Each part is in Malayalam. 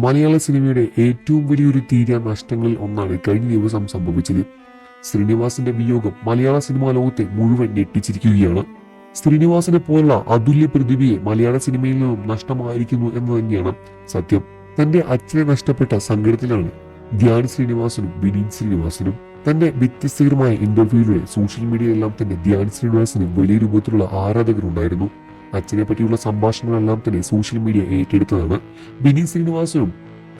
മലയാള സിനിമയുടെ ഏറ്റവും വലിയൊരു തീരാ നഷ്ടങ്ങളിൽ ഒന്നാണ് കഴിഞ്ഞ ദിവസം സംഭവിച്ചത്. ശ്രീനിവാസന്റെ വിയോഗം മലയാള സിനിമാ ലോകത്തെ മുഴുവൻ ഞെട്ടിച്ചിരിക്കുകയാണ്. ശ്രീനിവാസനെ പോലുള്ള അതുല്യ പ്രതിഭയെ മലയാള സിനിമയിൽ നിന്നും നഷ്ടമായിരിക്കുന്നു എന്ന് തന്നെയാണ് സത്യം. തന്റെ അച്ഛനെ നഷ്ടപ്പെട്ട സങ്കടത്തിലാണ് ധ്യാൻ ശ്രീനിവാസനും വിനീത് ശ്രീനിവാസനും. തന്റെ വ്യത്യസ്തകരമായ ഇന്റർവ്യൂയിലൂടെ സോഷ്യൽ മീഡിയയിലെല്ലാം തന്നെ ധ്യാൻ ശ്രീനിവാസനും വലിയ രൂപത്തിലുള്ള ആരാധകരുണ്ടായിരുന്നു. അച്ഛനെ പറ്റിയുള്ള സംഭാഷണങ്ങളെല്ലാം തന്നെ സോഷ്യൽ മീഡിയ ഏറ്റെടുത്തതാണ്. വിനീത്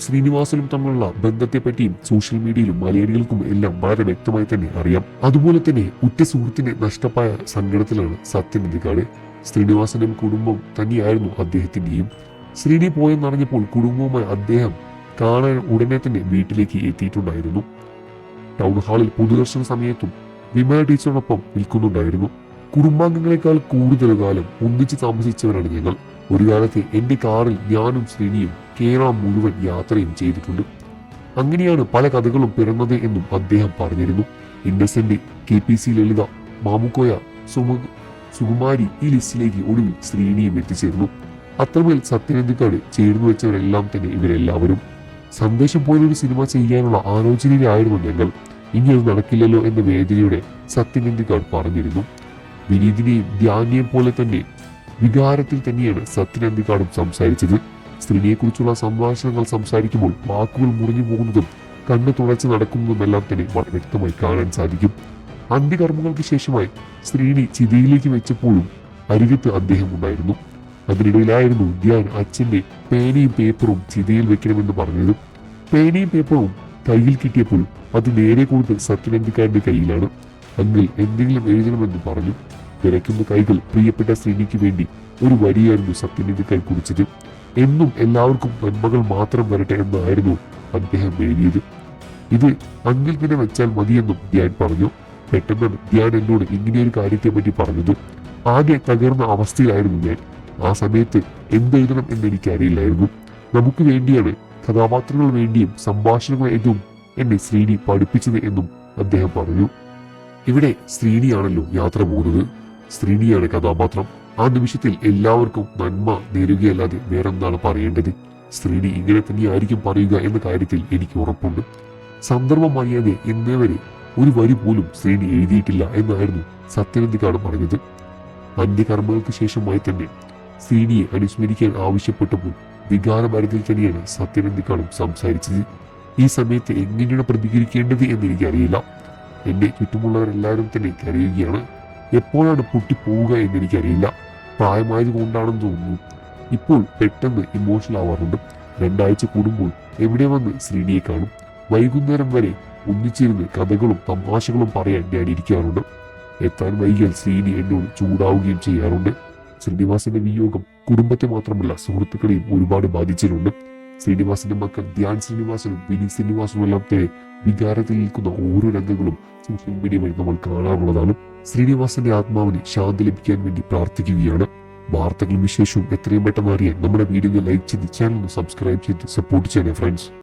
ശ്രീനിവാസനും തമ്മിലുള്ള ബന്ധത്തെപ്പറ്റിയും സോഷ്യൽ മീഡിയയിലും മലയാളികൾക്കും എല്ലാം വളരെ വ്യക്തമായി തന്നെ അറിയാം. അതുപോലെ തന്നെ ഉറ്റ സുഹൃത്തിനെ നഷ്ടമായ സങ്കടത്തിലാണ് സത്യൻ അന്തിക്കാട്. ശ്രീനിവാസന്റെ കുടുംബം തന്നെയായിരുന്നു അദ്ദേഹത്തിന്റെയും. ശ്രീനി പോയെന്നറിഞ്ഞപ്പോൾ കുടുംബവുമായി അദ്ദേഹം കാണാൻ ഉടനെ തന്നെ വീട്ടിലേക്ക് എത്തിയിട്ടുണ്ടായിരുന്നു. ടൗൺ ഹാളിൽ പൊതുദർശന സമയത്തും വിമല ടീച്ചറിനൊപ്പം നിൽക്കുന്നുണ്ടായിരുന്നു. കുടുംബാംഗങ്ങളെക്കാൾ കൂടുതൽ കാലം ഒന്നിച്ച് താമസിച്ചവരാണ് ഞങ്ങൾ. ഒരു കാലത്ത് എന്റെ കാറിൽ ഞാനും ശ്രീനിയും കേരളം മുഴുവൻ യാത്രയും ചെയ്തിട്ടുണ്ട്. അങ്ങനെയാണ് പല കഥകളും പിറന്നത് എന്നും അദ്ദേഹം പറഞ്ഞിരുന്നു. ഇന്നസെന്റ്, KPC ലളിത, മാമുക്കോയ, സുകുമാരി ഈ ലിസ്റ്റിലേക്ക് ഒടുവിൽ ശ്രീനിയും എത്തിച്ചേർന്നു. അത്രമേൽ സത്യൻ അന്തിക്കാട് ചേർന്നു വെച്ചവരെല്ലാം തന്നെ ഇവരെല്ലാവരും. സന്ദേശം പോലൊരു സിനിമ ചെയ്യാനുള്ള ആലോചനയിലായിരുന്നു ഞങ്ങൾ. ഇനി അത് നടക്കില്ലല്ലോ എന്ന വേദനയോടെ സത്യൻ അന്തിക്കാട് പറഞ്ഞിരുന്നു. വിനീതിനെയും ധ്യാനിയെയും പോലെ തന്നെ വികാരത്തിൽ തന്നെയാണ് സത്യൻ അന്തിക്കാടും സംസാരിച്ചത്. സ്ത്രീയെക്കുറിച്ചുള്ള സംഭാഷണങ്ങൾ സംസാരിക്കുമ്പോൾ വാക്കുകൾ മുറിഞ്ഞു പോകുന്നതും കണ്ണ് തുളച്ച് നടക്കുന്നതുമെല്ലാം തന്നെ വളരെ വ്യക്തമായി കാണാൻ സാധിക്കും. അന്ത്യകർമ്മങ്ങൾക്ക് ശേഷമായി ശ്രീനി ചിതയിലേക്ക് വെച്ചപ്പോഴും അരികത്ത് അദ്ദേഹം ഉണ്ടായിരുന്നു. അതിനിടയിലായിരുന്നു ധ്യാൻ അച്ഛന്റെ പേനയും പേപ്പറും ചിതയിൽ വെക്കണമെന്ന് പറഞ്ഞത്. പേനയും പേപ്പറും കയ്യിൽ കിട്ടിയപ്പോൾ അത് നേരെ കൊടുത്ത് സത്യൻ അന്തിക്കാടിന്റെ കയ്യിലാണ്. അങ്ങിൽ എന്തെങ്കിലും എഴുതണമെന്ന് പറഞ്ഞു. വിറയ്ക്കുന്ന കൈകൾ പ്രിയപ്പെട്ട ശ്രീനിക്ക് വേണ്ടി ഒരു വരിയായിരുന്നു സത്യൻ അന്തിക്കാട് കുറിച്ചത്. എന്നും എല്ലാവർക്കും നന്മകൾ മാത്രം വരട്ടെ എന്നായിരുന്നു അദ്ദേഹം എഴുതിയത്. ഇത് അങ്ങിൽ തന്നെ വെച്ചാൽ മതിയെന്നും ധ്യാൻ പറഞ്ഞു. പെട്ടെന്നാണ് ധ്യാൻ എന്നോട് ഇങ്ങനെയൊരു കാര്യത്തെ പറ്റി പറഞ്ഞത്. ആകെ തകർന്ന അവസ്ഥയിലായിരുന്നു ഞാൻ. ആ സമയത്ത് എന്തെഴുതണം എന്നെനിക്കറിയില്ലായിരുന്നു. നമുക്ക് വേണ്ടിയാണ്, കഥാപാത്രങ്ങൾ വേണ്ടിയും സംഭാഷണങ്ങൾ എന്നും എന്നെ ശ്രീനി പഠിപ്പിച്ചത് എന്നും അദ്ദേഹം പറഞ്ഞു. ഇവിടെ ശ്രീനിയാണല്ലോ യാത്ര പോകുന്നത്. ശ്രീനിയാണ് കഥാപാത്രം. ആ നിമിഷത്തിൽ എല്ലാവർക്കും നന്മ നേരുകയല്ലാതെ വേറെന്താണ് പറയേണ്ടത്? ശ്രീനി ഇങ്ങനെ തന്നെയായിരിക്കും പറയുക എന്ന കാര്യത്തിൽ എനിക്ക് ഉറപ്പുണ്ട്. സന്ദർഭം അറിയാതെ ഇന്നേ വരെ ഒരു വരി പോലും ശ്രീനി എഴുതിയിട്ടില്ല എന്നായിരുന്നു സത്യൻ അന്തിക്കാട് പറഞ്ഞത്. അന്ത്യകർമ്മങ്ങൾക്ക് ശേഷമായി തന്നെ ശ്രീനിയെ അനുസ്മരിക്കാൻ ആവശ്യപ്പെട്ടപ്പോൾ വികാരഭരത്തിൽ തന്നെയാണ് സത്യൻ അന്തിക്കാടും സംസാരിച്ചത്. ഈ സമയത്ത് എങ്ങനെയാണ് പ്രതികരിക്കേണ്ടത് എന്നെനിക്കറിയില്ല. എന്റെ ചുറ്റുമുള്ളവരെല്ലാവരും തന്നെ കരയുകയാണ്. എപ്പോഴാണ് പൊട്ടിപ്പോവുക എന്നെനിക്കറിയില്ല. പ്രായമായത് കൊണ്ടാണെന്ന് തോന്നുന്നു. ഇപ്പോൾ പെട്ടെന്ന് ഇമോഷണൽ ആവാറുണ്ട്. 2 ആഴ്ച കൂടുമ്പോൾ എവിടെ വന്ന് ശ്രീനിയെ കാണും. വൈകുന്നേരം വരെ ഒന്നിച്ചിരുന്ന് കഥകളും തമാശകളും പറയാൻ ഞാൻ ഇരിക്കാറുണ്ട്. എത്താൻ വൈകിയാൽ ശ്രീനി എന്നോട് ചൂടാവുകയും ചെയ്യാറുണ്ട്. ശ്രീനിവാസന്റെ വിയോഗം കുടുംബത്തെ മാത്രമല്ല സുഹൃത്തുക്കളെയും ഒരുപാട് ബാധിച്ചിട്ടുണ്ട്. ശ്രീനിവാസന്റെ മക്കൾ ധ്യാൻ ശ്രീനിവാസനും വിനീത് ശ്രീനിവാസനും എല്ലാം തന്നെ വികാരത്തിൽ നിൽക്കുന്ന ഓരോ രംഗങ്ങളും സോഷ്യൽ മീഡിയ വഴി നമ്മൾ കാണാറുള്ളതാണ്. ശ്രീനിവാസന്റെ ആത്മാവിന് ശാന്തി ലഭിക്കാൻ വേണ്ടി പ്രാർത്ഥിക്കുകയാണ്. വാർത്തകളും വിശേഷവും എത്രയും പെട്ടെന്ന് അറിയാൻ നമ്മുടെ വീഡിയോ ലൈക്ക് ചെയ്ത് ചാനൽ സബ്സ്ക്രൈബ് ചെയ്ത് സപ്പോർട്ട് ചെയ്യണേ ഫ്രണ്ട്സ്.